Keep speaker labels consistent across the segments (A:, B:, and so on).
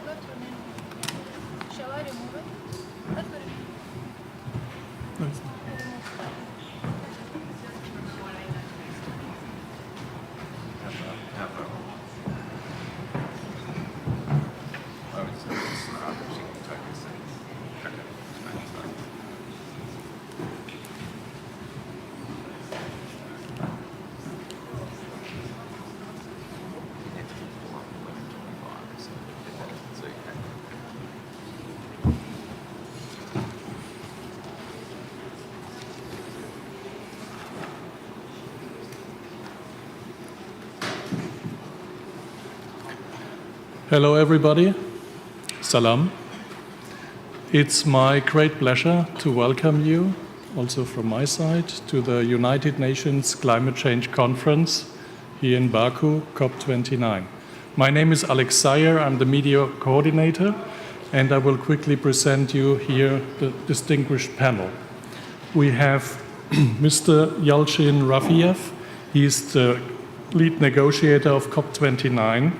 A: left remain. Shall I remove it? Let me remove it.
B: Hello everybody, salam. It's my great pleasure to welcome you, also from my side, to the United Nations Climate Change Conference here in Baku, COP29. My name is Alex Sayer, I'm the media coordinator, and I will quickly present you here the distinguished panel. We have Mr. Yalcin Rafiev, he's the lead negotiator of COP29,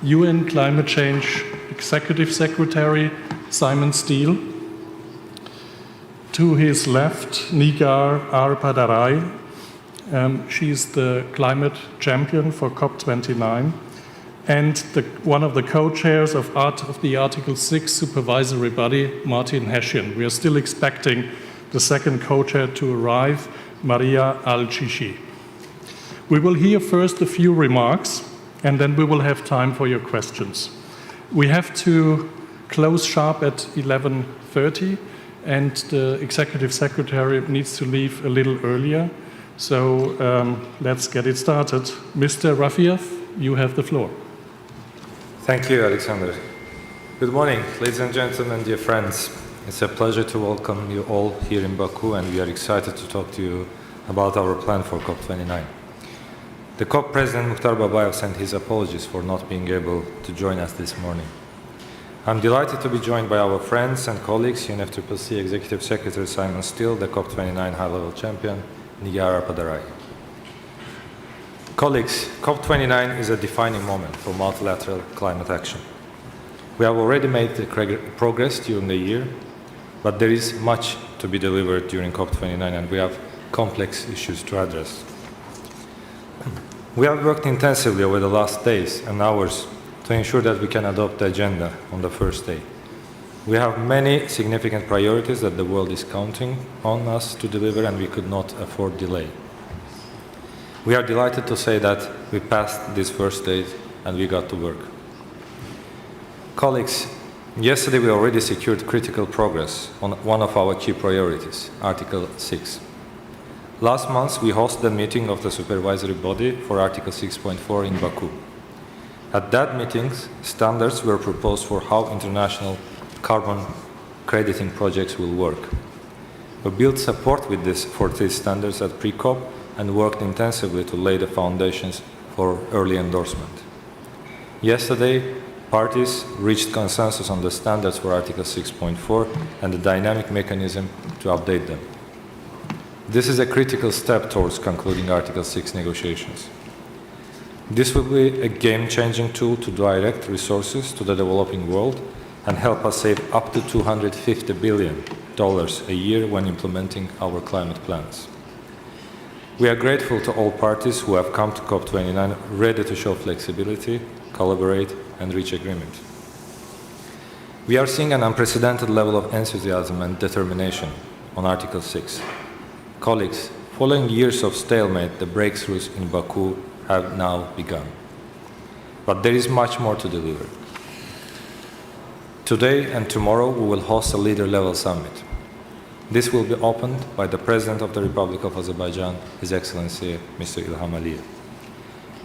B: UN Climate Change Executive Secretary Simon Steele. To his left, Nigar Arpadarai. She's the climate champion for COP29 and one of the co-chairs of the Article 6 supervisory body, Martin Hessian. We are still expecting the second co-chair to arrive, Maria Al-Chishi. We will hear first a few remarks, and then we will have time for your questions. We have to close sharp at 11:30, and the executive secretary needs to leave a little earlier. So let's get it started. Mr. Rafiev, you have the floor.
C: Thank you, Alexander. Good morning, ladies and gentlemen, dear friends. It's a pleasure to welcome you all here in Baku, and we are excited to talk to you about our plan for COP29. The COP President Mukhtar Babayev sent his apologies for not being able to join us this morning. I'm delighted to be joined by our friends and colleagues, UNFCCC Executive Secretary Simon Steele, the COP29 high-level champion, Nigar Arpadarai. Colleagues, COP29 is a defining moment for multilateral climate action. We have already made progress during the year, but there is much to be delivered during COP29, and we have complex issues to address. We have worked intensively over the last days and hours to ensure that we can adopt the agenda on the first day. We have many significant priorities that the world is counting on us to deliver, and we could not afford delay. We are delighted to say that we passed this first day and we got to work. Colleagues, yesterday we already secured critical progress on one of our key priorities, Article 6. Last month, we hosted a meeting of the supervisory body for Article 6.4 in Baku. At that meeting, standards were proposed for how international carbon crediting projects will work. We built support for these standards at pre-COP and worked intensively to lay the foundations for early endorsement. Yesterday, parties reached consensus on the standards for Article 6.4 and the dynamic mechanism to update them. This is a critical step towards concluding Article 6 negotiations. This will be a game-changing tool to direct resources to the developing world and help us save up to $250 billion a year when implementing our climate plans. We are grateful to all parties who have come to COP29 ready to show flexibility, collaborate, and reach agreement. We are seeing an unprecedented level of enthusiasm and determination on Article 6. Colleagues, following years of stalemate, the breakthroughs in Baku have now begun. But there is much more to deliver. Today and tomorrow, we will host a leader-level summit. This will be opened by the President of the Republic of Azerbaijan, His Excellency Mr. Ilham Aliyev.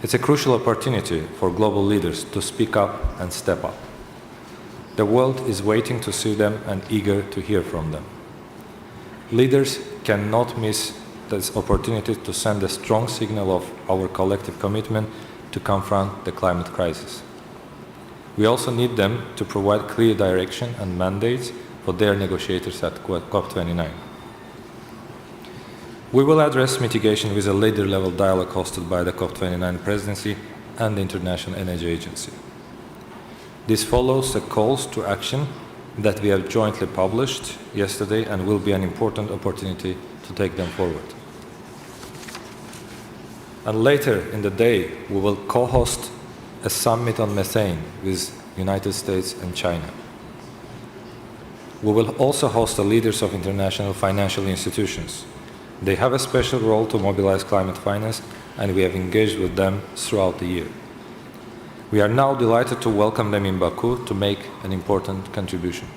C: It's a crucial opportunity for global leaders to speak up and step up. The world is waiting to see them and eager to hear from them. Leaders cannot miss this opportunity to send a strong signal of our collective commitment to confront the climate crisis. We also need them to provide clear direction and mandates for their negotiators at COP29. We will address mitigation with a leader-level dialogue hosted by the COP29 presidency and the International Energy Agency. This follows the calls to action that we have jointly published yesterday and will be an important opportunity to take them forward. And later in the day, we will co-host a summit on methane with United States and China. We will also host the leaders of international financial institutions. They have a special role to mobilize climate finance, and we have engaged with them throughout the year. We are now delighted to welcome them in Baku to make an important contribution.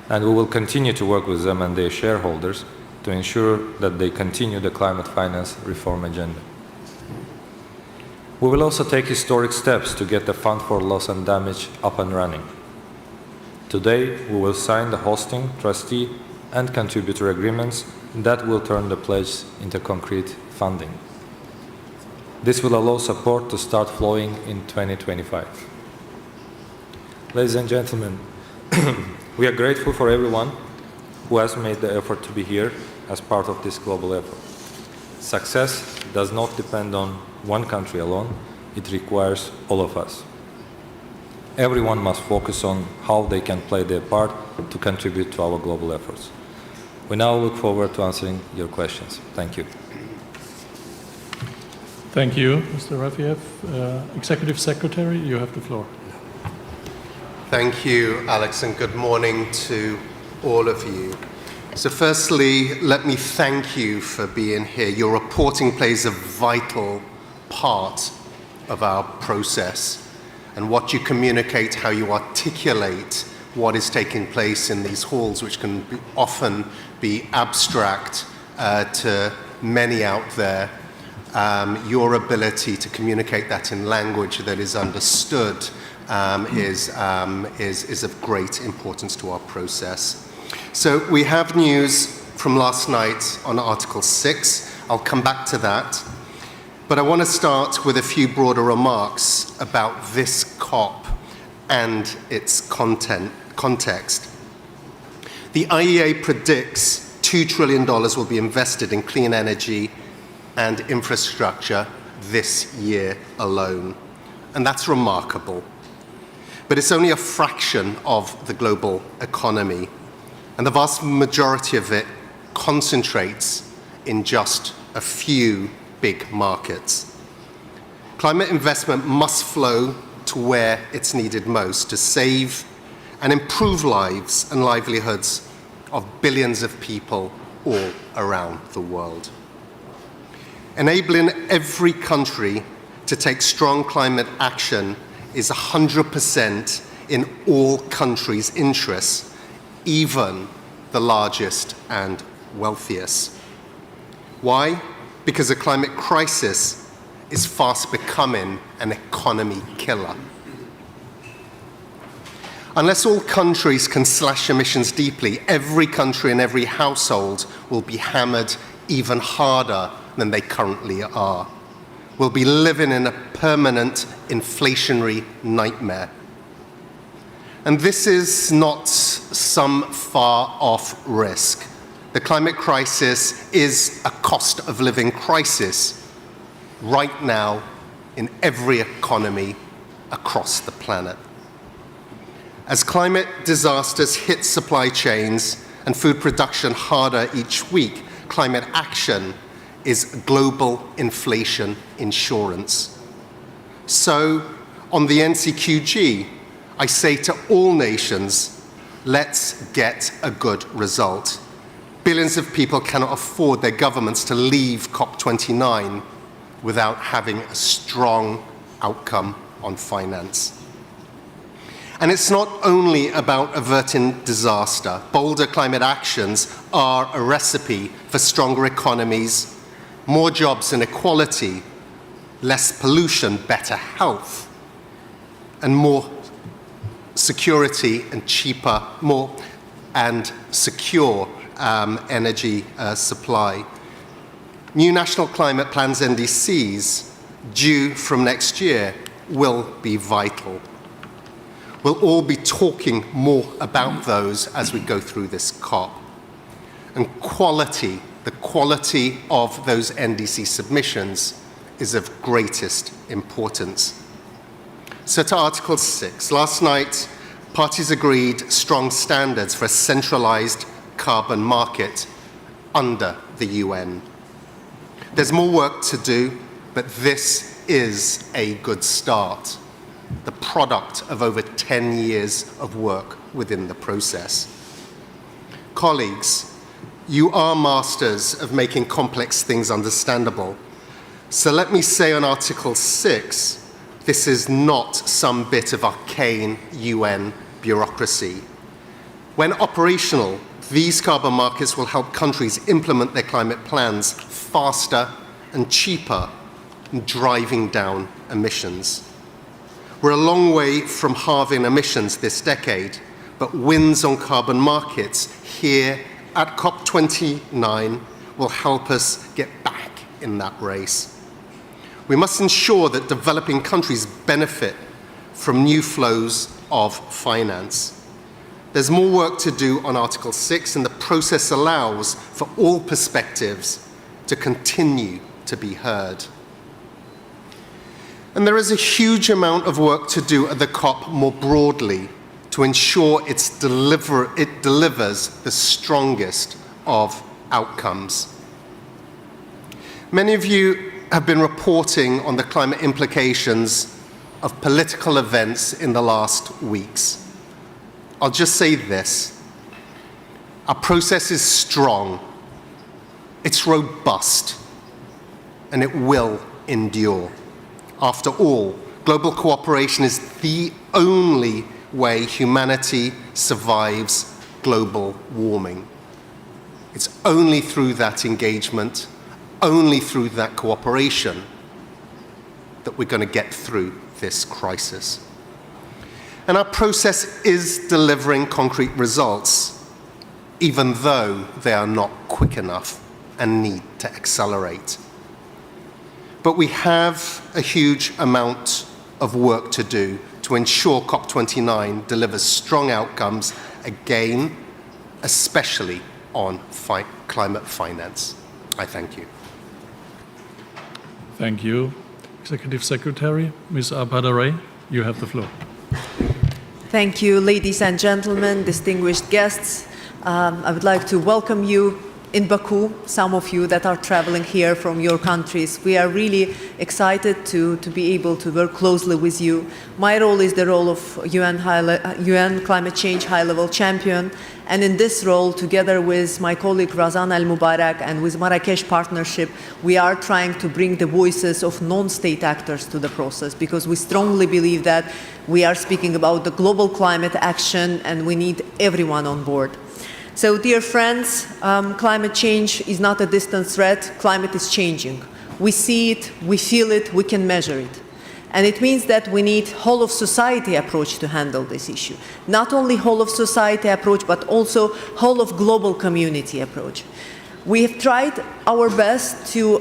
C: And we will continue to work with them and their shareholders to ensure that they continue the climate finance reform agenda. We will also take historic steps to get the Fund for Loss and Damage up and running. Today, we will sign the hosting, trustee, and contributor agreements that will turn the pledge into concrete funding. This will allow support to start flowing in 2025. Ladies and gentlemen, we are grateful for everyone who has made the effort to be here as part of this global effort. Success does not depend on one country alone, it requires all of us. Everyone must focus on how they can play their part to contribute to our global efforts. We now look forward to answering your questions. Thank you.
B: Thank you, Mr. Rafiev. Executive Secretary, you have the floor.
D: Thank you, Alex, and good morning to all of you. So firstly, let me thank you for being here. Your reporting plays a vital part of our process, and what you communicate, how you articulate what is taking place in these halls, which can often be abstract to many out there. Your ability to communicate that in language that is understood is of great importance to our process. So we have news from last night on Article 6. I'll come back to that. But I want to start with a few broader remarks about this COP and its context. The IEA predicts $2 trillion will be invested in clean energy and infrastructure this year alone. And that's remarkable. But it's only a fraction of the global economy. And the vast majority of it concentrates in just a few big markets. Climate investment must flow to where it's needed most to save and improve lives and livelihoods of billions of people all around the world. Enabling every country to take strong climate action is 100% in all countries' interests, even the largest and wealthiest. Why? Because the climate crisis is fast becoming an economy killer. Unless all countries can slash emissions deeply, every country and every household will be hammered even harder than they currently are. We'll be living in a permanent inflationary nightmare. And this is not some far-off risk. The climate crisis is a cost of living crisis right now in every economy across the planet. As climate disasters hit supply chains and food production harder each week, climate action is global inflation insurance. So, on the NCQG, I say to all nations, let's get a good result. Billions of people cannot afford their governments to leave COP29 without having a strong outcome on finance. And it's not only about averting disaster. Bolder climate actions are a recipe for stronger economies, more jobs and equality, less pollution, better health, and more security and cheaper, more and secure energy supply. New national climate plans, NDCs, due from next year, will be vital. We'll all be talking more about those as we go through this COP. And quality, the quality of those NDC submissions is of greatest importance. So to Article 6, last night, parties agreed strong standards for a centralized carbon market under the UN. There's more work to do, but this is a good start, the product of over 10 years of work within the process. Colleagues, you are masters of making complex things understandable. So let me say on Article 6, this is not some bit of arcane UN bureaucracy. When operational, these carbon markets will help countries implement their climate plans faster and cheaper, driving down emissions. We're a long way from halving emissions this decade, but wins on carbon markets here at COP29 will help us get back in that race. We must ensure that developing countries benefit from new flows of finance. There's more work to do on Article 6, and the process allows for all perspectives to continue to be heard. And there is a huge amount of work to do at the COP more broadly to ensure it delivers the strongest of outcomes. Many of you have been reporting on the climate implications of political events in the last weeks. I'll just say this: our process is strong, it's robust, and it will endure. After all, global cooperation is the only way humanity survives global warming. It's only through that engagement, only through that cooperation, that we're going to get through this crisis. And our process is delivering concrete results, even though they are not quick enough and need to accelerate. But we have a huge amount of work to do to ensure COP29 delivers strong outcomes, again, especially on climate finance. I thank you.
B: Thank you. Executive Secretary, Ms. Abadaray, you have the floor.
E: Thank you, ladies and gentlemen, distinguished guests. I would like to welcome you in Baku, some of you that are traveling here from your countries. We are really excited to be able to work closely with you. My role is the role of UN Climate Change High-Level Champion, and in this role, together with my colleague Razan Al-Mubarak and with Marrakesh Partnership, we are trying to bring the voices of non-state actors to the process, because we strongly believe that we are speaking about the global climate action and we need everyone on board. So, dear friends, climate change is not a distant threat. Climate is changing. We see it, we feel it, we can measure it. And it means that we need whole of society approach to handle this issue. Not only whole of society approach, but also whole of global community approach. We have tried our best to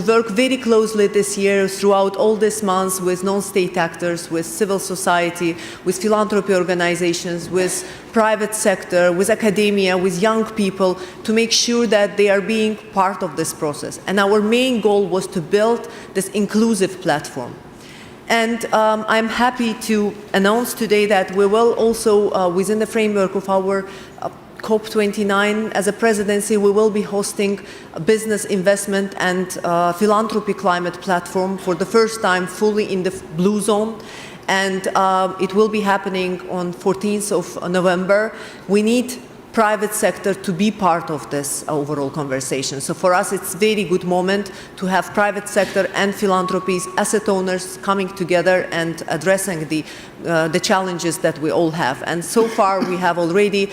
E: work very closely this year throughout all these months with non-state actors, with civil society, with philanthropy organizations, with private sector, with academia, with young people, to make sure that they are being part of this process. And our main goal was to build this inclusive platform. And I'm happy to announce today that we will also, within the framework of our COP29, as a presidency, we will be hosting a business investment and philanthropy climate platform for the first time fully in the blue zone. And it will be happening on 14th of November. We need private sector to be part of this overall conversation. So for us, it's a very good moment to have private sector and philanthropies, asset owners coming together and addressing the challenges that we all have. And so far, we have already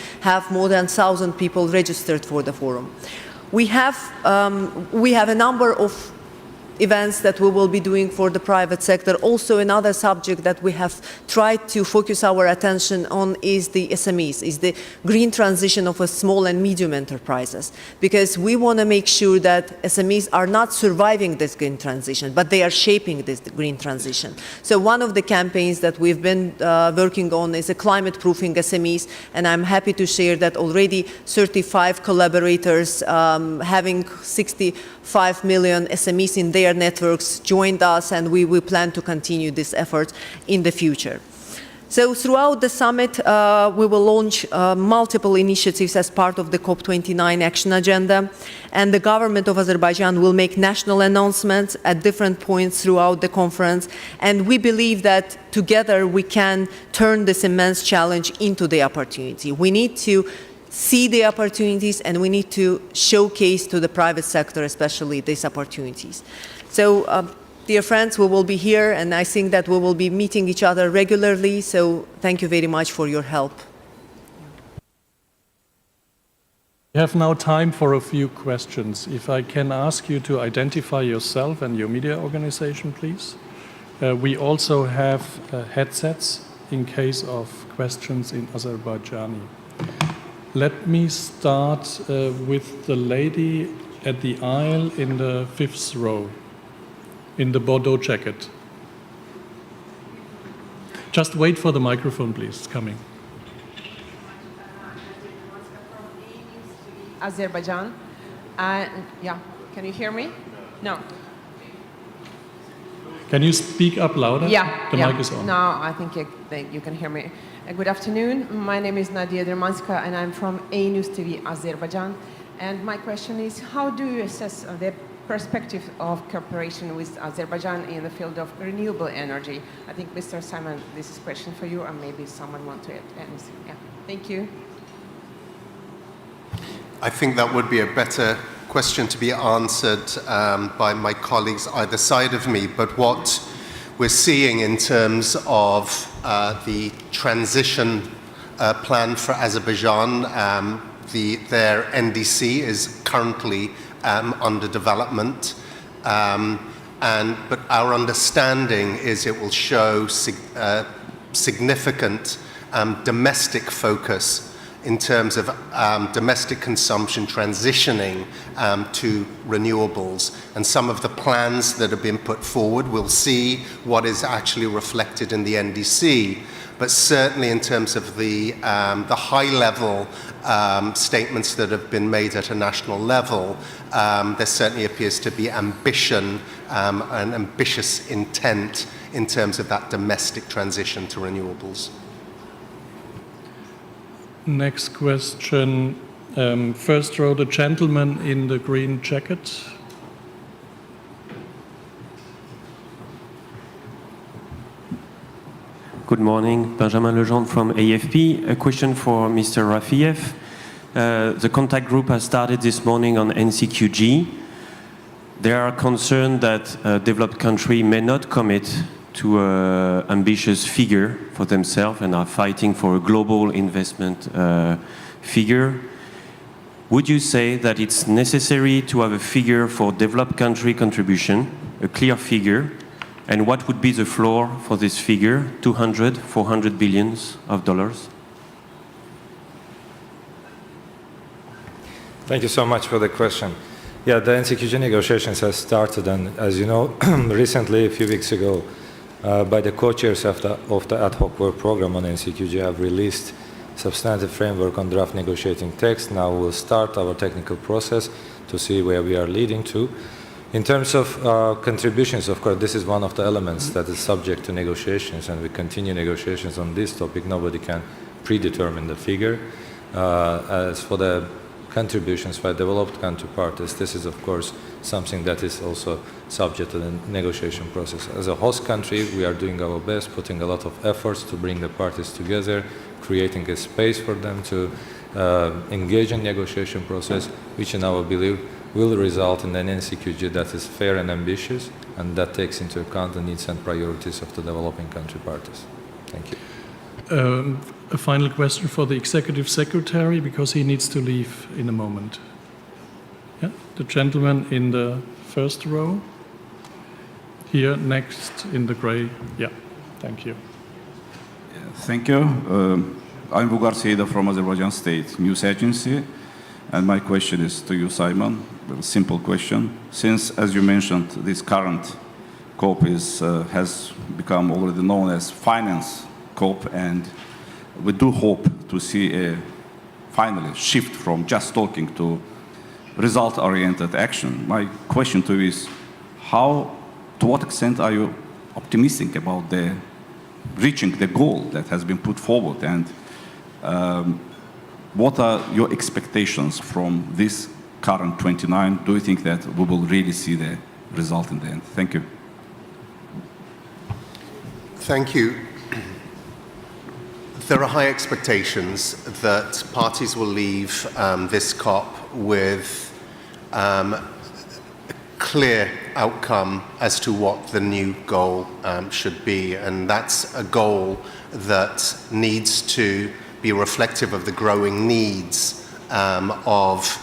E: more than 1,000 people registered for the forum. We have a number of events that we will be doing for the private sector. Also, another subject that we have tried to focus our attention on is the SMEs, is the green transition of small and medium enterprises. Because we want to make sure that SMEs are not surviving this green transition, but they are shaping this green transition. So one of the campaigns that we've been working on is a climate-proofing SMEs, and I'm happy to share that already 35 collaborators having 65 million SMEs in their player networks joined us, and we plan to continue this effort in the future. So throughout the summit, we will launch multiple initiatives as part of the COP29 action agenda, and the government of Azerbaijan will make national announcements at different points throughout the conference, and we believe that together we can turn this immense challenge into the opportunity. We need to see the opportunities, and we need to showcase to the private sector especially these opportunities. So, dear friends, we will be here, and I think that we will be meeting each other regularly, so thank you very much for your help.
B: We have now time for a few questions. If I can ask you to identify yourself and your media organization, please. We also have headsets in case of questions in Azerbaijani. Let me start with the lady at the aisle in the 5th row, in the Bordeaux jacket. Just wait for the microphone, please. It's coming.
F: Azerbaijan. Yeah, can you hear me? No.
B: Can you speak up louder?
F: Yeah.
B: The mic is on.
F: Now I think you can hear me. Good afternoon. My name is Nadia Dermanska, and I'm from A News TV, Azerbaijan. And my question is, how do you assess the perspective of cooperation with Azerbaijan in the field of renewable energy? I think, Mr. Simon, this is a question for you, or maybe someone wants to add anything. Yeah. Thank you.
D: I think that would be a better question to be answered by my colleagues either side of me, but what we're seeing in terms of the transition plan for Azerbaijan, their NDC is currently under development, but our understanding is it will show significant domestic focus in terms of domestic consumption transitioning to renewables. And some of the plans that have been put forward, we'll see what is actually reflected in the NDC. But certainly in terms of the high-level statements that have been made at a national level, there certainly appears to be ambition and ambitious intent in terms of that domestic transition to renewables.
B: Next question. First row, the gentleman in the green jacket.
G: Good morning, Benjamin Lejeune from AFP. A question for Mr. Rafiev. The contact group has started this morning on NCQG. There are concerns that a developed country may not commit to an ambitious figure for themselves and are fighting for a global investment figure. Would you say that it's necessary to have a figure for developed country contribution, a clear figure, and what would be the floor for this figure, 200, 400 billions of dollars?
C: Thank you so much for the question. Yeah, the NCQG negotiations have started, and as you know, recently, a few weeks ago, by the co-chairs of the ad hoc work program on NCQG have released substantive framework on draft negotiating text. Now we'll start our technical process to see where we are leading to. In terms of contributions, of course, this is one of the elements that is subject to negotiations, and we continue negotiations on this topic. Nobody can predetermine the figure. As for the contributions by developed country parties, this is, of course, something that is also subject to the negotiation process. As a host country, we are doing our best, putting a lot of efforts to bring the parties together, creating a space for them to engage in negotiation process, which in our belief will result in an NCQG that is fair and ambitious, and that takes into account the needs and priorities of the developing country parties. Thank you.
B: A final question for the Executive Secretary, because he needs to leave in a moment. Yeah, the gentleman in the first row. Here, next, in the gray. Yeah, thank you.
H: Thank you. I'm Bugar Seida from Azerbaijan State News Agency, and my question is to you, Simon. A simple question. Since, as you mentioned, this current COP has become already known as Finance COP, and we do hope to see a finally shift from just talking to result-oriented action. My question to you is, to what extent are you optimistic about reaching the goal that has been put forward, and what are your expectations from this current 29? Do you think that we will really see the result in the end? Thank you.
D: Thank you. There are high expectations that parties will leave this COP with a clear outcome as to what the new goal should be, and that's a goal that needs to be reflective of the growing needs of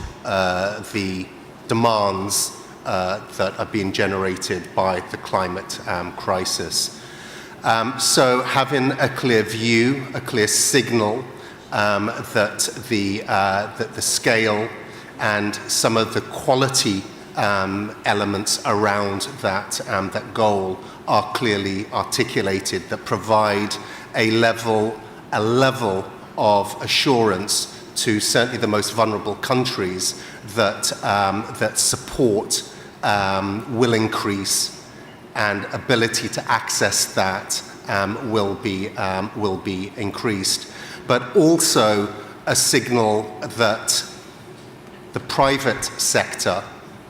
D: the demands that are being generated by the climate crisis. So having a clear view, a clear signal that the scale and some of the quality elements around that goal are clearly articulated, that provide a level of assurance to certainly the most vulnerable countries that support will increase, and ability to access that will be increased. But also a signal that the private sector,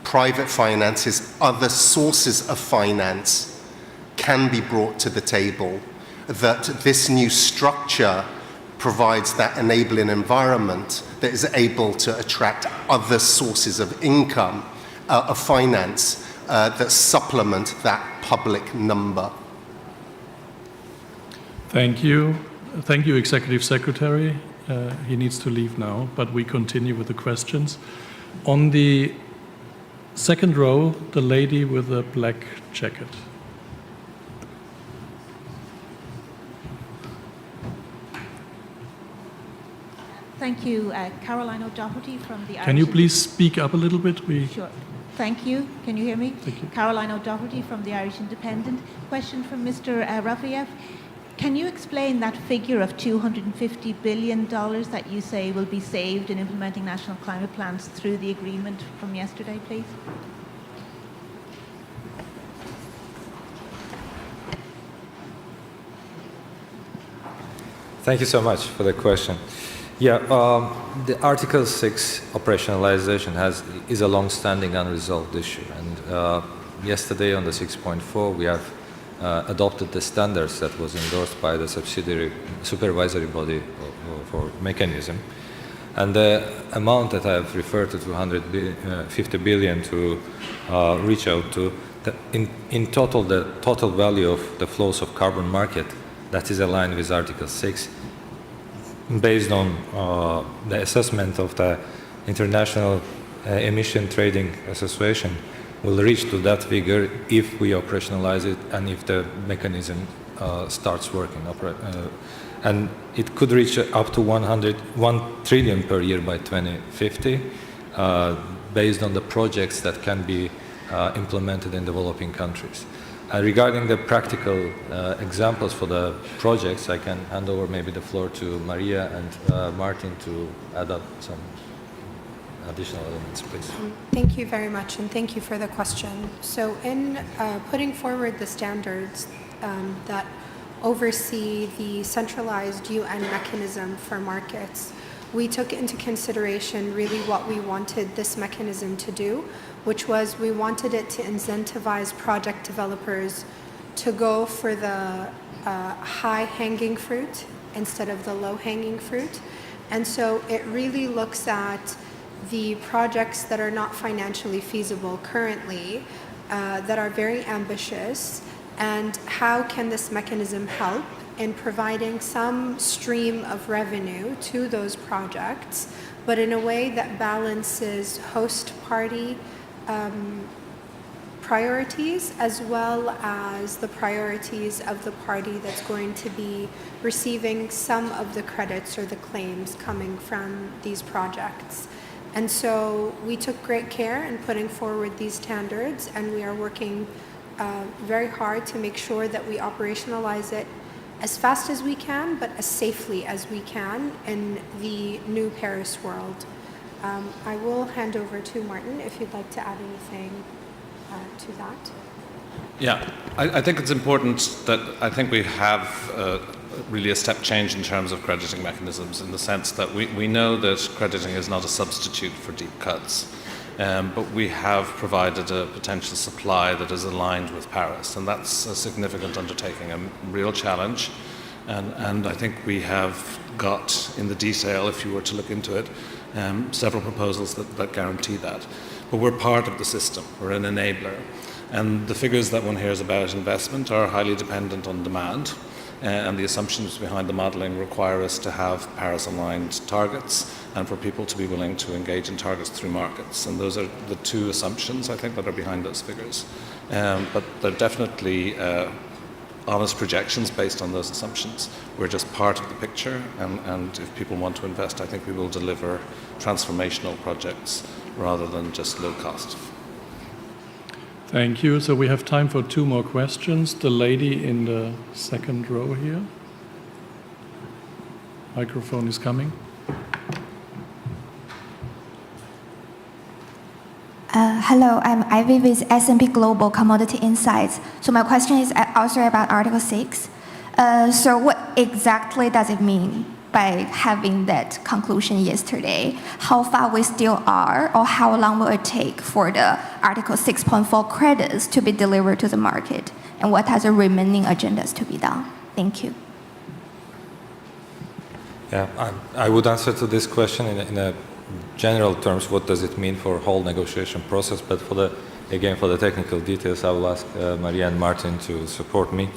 D: private finances, other sources of finance can be brought to the table, that this new structure provides that enabling environment that is able to attract other sources of income, of finance, that supplement that public number.
B: Thank you. Thank you, Executive Secretary. He needs to leave now, but we continue with the questions. On the second row, the lady with the black jacket.
I: Thank you, Caroline O'Doherty from the Irish...
B: Can you please speak up a little bit?
I: Sure. Thank you. Can you hear me?
B: Thank you.
I: Caroline O'Doherty from the Irish Independent. Question from Mr. Rafiev. Can you explain that figure of $250 billion that you say will be saved in implementing national climate plans through the agreement from yesterday, please?
C: Thank you so much for the question. Yeah, the Article 6 operationalization is a long-standing unresolved issue, and yesterday on the 6.4 we have adopted the standards that was endorsed by the supervisory body for mechanism, and the amount that I have referred to, 250 billion to reach out to, in total, the total value of the flows of carbon market that is aligned with Article 6, based on the assessment of the International Emission Trading Association, will reach to that figure if we operationalize it and if the mechanism starts working. And it could reach up to 1 trillion per year by 2050, based on the projects that can be implemented in developing countries. Regarding the practical examples for the projects, I can hand over maybe the floor to Maria and Martin to add up some additional elements, please.
J: Thank you very much, and thank you for the question. So in putting forward the standards that oversee the centralized UN mechanism for markets, we took into consideration really what we wanted this mechanism to do, which was we wanted it to incentivize project developers to go for the high-hanging fruit instead of the low-hanging fruit. And so it really looks at the projects that are not financially feasible currently, that are very ambitious, and how can this mechanism help in providing some stream of revenue to those projects, but in a way that balances host party priorities as well as the priorities of the party that's going to be receiving some of the credits or the claims coming from these projects. And so we took great care in putting forward these standards, and we are working very hard to make sure that we operationalize it as fast as we can, but as safely as we can in the new Paris world. I will hand over to Martin if you'd like to add anything. to that?
K: Yeah, I think it's important that I think we have really a step change in terms of crediting mechanisms, in the sense that we know that crediting is not a substitute for deep cuts, but we have provided a potential supply that is aligned with Paris, and that's a significant undertaking, a real challenge. And I think we have got, in the detail, if you were to look into it, several proposals that guarantee that. But we're part of the system, we're an enabler. And the figures that one hears about investment are highly dependent on demand, and the assumptions behind the modelling require us to have Paris-aligned targets and for people to be willing to engage in targets through markets. And those are the two assumptions, I think, that are behind those figures. But they're definitely honest projections based on those assumptions. We're just part of the picture, and if people want to invest, I think we will deliver transformational projects rather than just low cost.
B: Thank you. So we have time for two more questions. The lady in the second row here. Microphone is coming.
L: Hello, I'm Ivy with S&P Global Commodity Insights. So my question is also about Article 6. So what exactly does it mean by having that conclusion yesterday? How far we still are, or how long will it take for the Article 6.4 credits to be delivered to the market? And what are the remaining agendas to be done? Thank you.
C: Yeah, I would answer to this question in a general terms. What does it mean for whole negotiation process? But for the technical details, I will ask Maria and Martin to support me.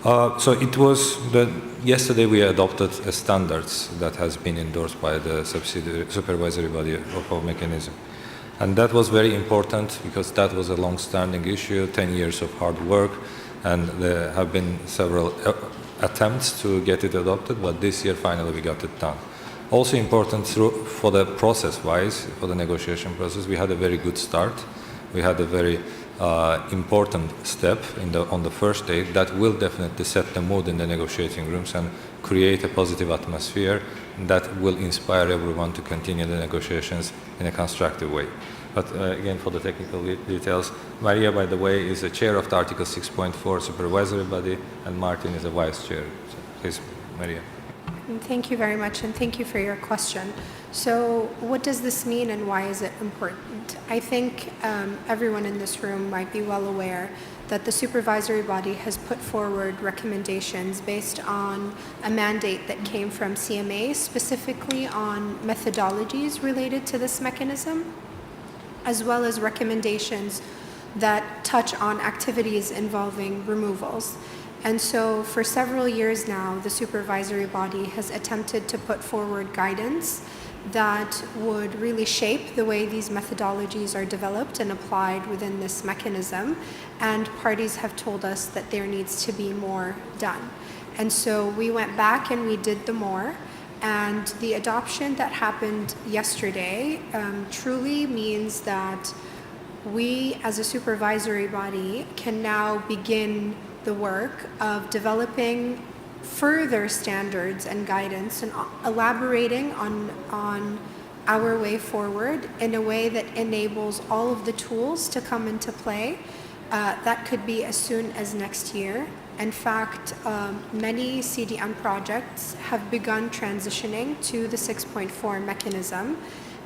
C: So it was yesterday we adopted standards that has been endorsed by the supervisory body of our mechanism. And that was very important because that was a long-standing issue, 10 years of hard work, and there have been several attempts to get it adopted, but this year finally we got it done. Also important for the process-wise, for the negotiation process, we had a very good start. We had a very important step on the first day that will definitely set the mood in the negotiating rooms and create a positive atmosphere that will inspire everyone to continue the negotiations in a constructive way. But again, for the technical details, Maria, by the way, is the chair of the Article 6.4 supervisory body, and Martin is the vice chair. So, please, Maria.
J: Thank you very much, and thank you for your question. So what does this mean and why is it important? I think everyone in this room might be well aware that the supervisory body has put forward recommendations based on a mandate that came from CMA, specifically on methodologies related to this mechanism, as well as recommendations that touch on activities involving removals. And so for several years now, the supervisory body has attempted to put forward guidance that would really shape the way these methodologies are developed and applied within this mechanism. And parties have told us that there needs to be more done. And so we went back and we did the more. And the adoption that happened yesterday truly means that we, as a supervisory body, can now begin the work of developing further standards and guidance and elaborating on our way forward in a way that enables all of the tools to come into play. That could be as soon as next year. In fact, many CDM projects have begun transitioning to the 6.4 mechanism,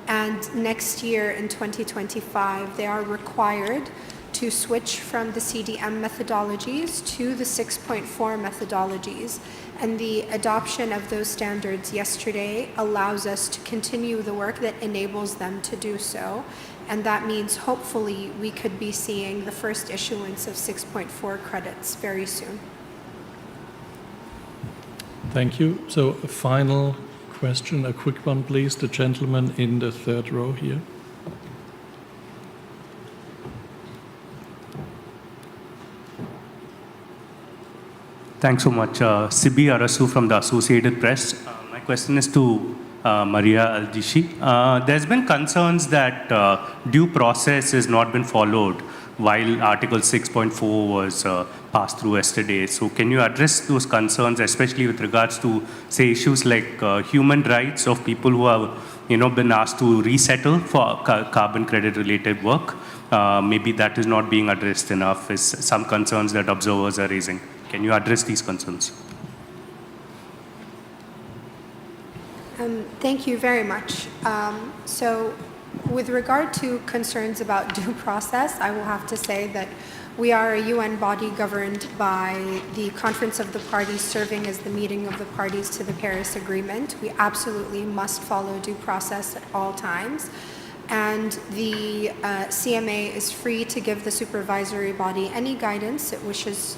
J: and next year in 2025 they are required to switch from the CDM methodologies to the 6.4 methodologies. And the adoption of those standards yesterday allows us to continue the work that enables them to do so. And that means hopefully we could be seeing the first issuance of 6.4 credits very soon.
B: Thank you. So a final question, a quick one, please. The gentleman in the third row here.
M: Thanks so much. Sibi Arasu from the Associated Press. My question is to Maria Al-Jishi. There's been concerns that due process has not been followed while Article 6.4 was passed through yesterday. So can you address those concerns, especially with regards to, say, issues like human rights of people who been asked to resettle for carbon credit related work. Maybe that is not being addressed enough, is some concerns that observers are raising. Can you address these concerns?
J: Thank you very much. So with regard to concerns about due process, I will have to say that we are a UN body governed by the Conference of the Parties, serving as the meeting of the parties to the Paris Agreement. We absolutely must follow due process at all times. And the CMA is free to give the supervisory body any guidance it wishes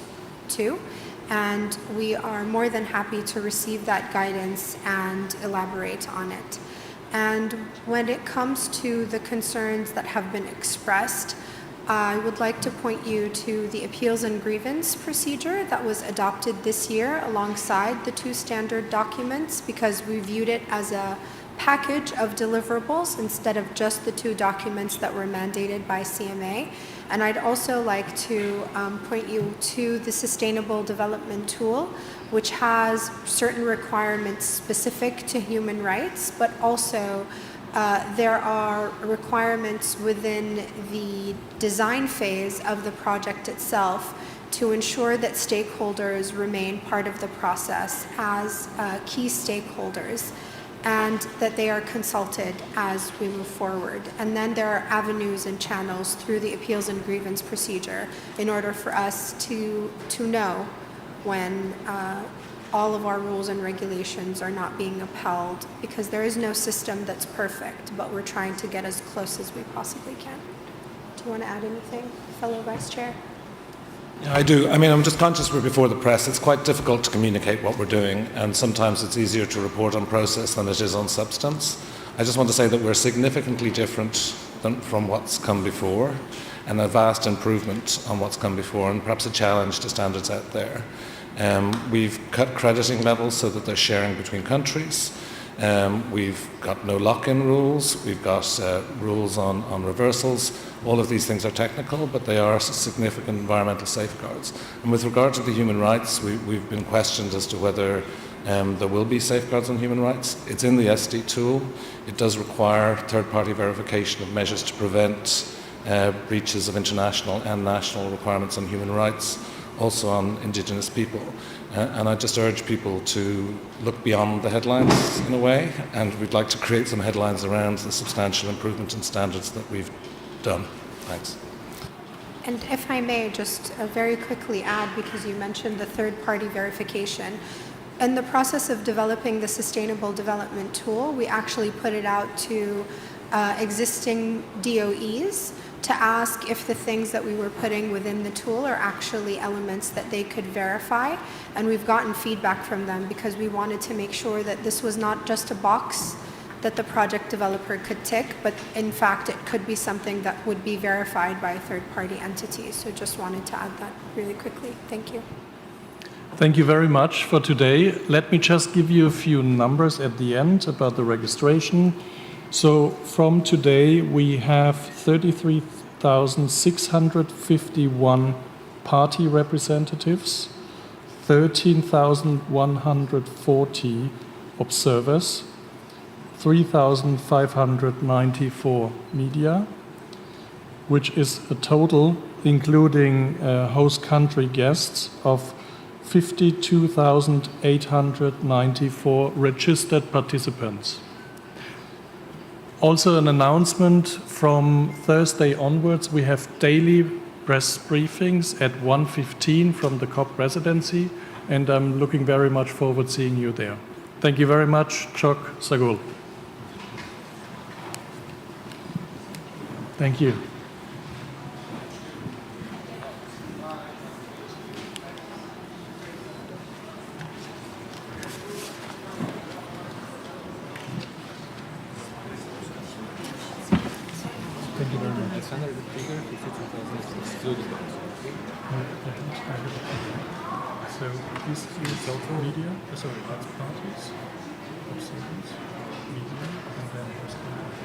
J: to. And we are more than happy to receive that guidance and elaborate on it. And when it comes to the concerns that have been expressed, I would like to point you to the appeals and grievance procedure that was adopted this year alongside the two standard documents, because we viewed it as a package of deliverables instead of just the two documents that were mandated by CMA. And I'd also like to point you to the Sustainable Development Tool, which has certain requirements specific to human rights, but also there are requirements within the design phase of the project itself to ensure that stakeholders remain part of the process as key stakeholders, and that they are consulted as we move forward. And then there are avenues and channels through the appeals and grievance procedure in order for us to know when all of our rules and regulations are not being upheld, because there is no system that's perfect, but we're trying to get as close as we possibly can. Do you want to add anything, fellow Vice Chair?
K: Yeah, I do. I mean, I'm just conscious we're before the press. It's quite difficult to communicate what we're doing, and sometimes it's easier to report on process than it is on substance. I just want to say that we're significantly different from what's come before, and a vast improvement on what's come before, and perhaps a challenge to standards out there. We've cut crediting levels so that they're sharing between countries. We've got no lock-in rules. We've got rules on reversals. All of these things are technical, but they are significant environmental safeguards. And with regard to the human rights, we've been questioned as to whether there will be safeguards on human rights. It's in the SD tool. It does require third-party verification of measures to prevent breaches of international and national requirements on human rights, also on indigenous people. And I just urge people to look beyond the headlines in a way, and we'd like to create some headlines around the substantial improvement in standards that we've done. Thanks.
J: And if I may just very quickly add, because you mentioned the third-party verification, in the process of developing the Sustainable Development Tool, we actually put it out to existing DOEs to ask if the things that we were putting within the tool are actually elements that they could verify. And we've gotten feedback from them, because we wanted to make sure that this was not just a box that the project developer could tick, but in fact it could be something that would be verified by a third-party entity. So just wanted to add that really quickly. Thank you.
B: Thank you very much for today. Let me just give you a few numbers at the end about the registration. So from today, we have 33,651 party representatives, 13,140 observers, 3,594 media, which is a total, including host country guests, of 52,894 registered participants. Also an announcement: from Thursday onwards, we have daily press briefings at 1:15 from the COP presidency, and I'm looking very much forward to seeing you there. Thank you very much. Chok Sagul. Thank you. Thank you very much. So this is media, sorry, that's parties, observers, media.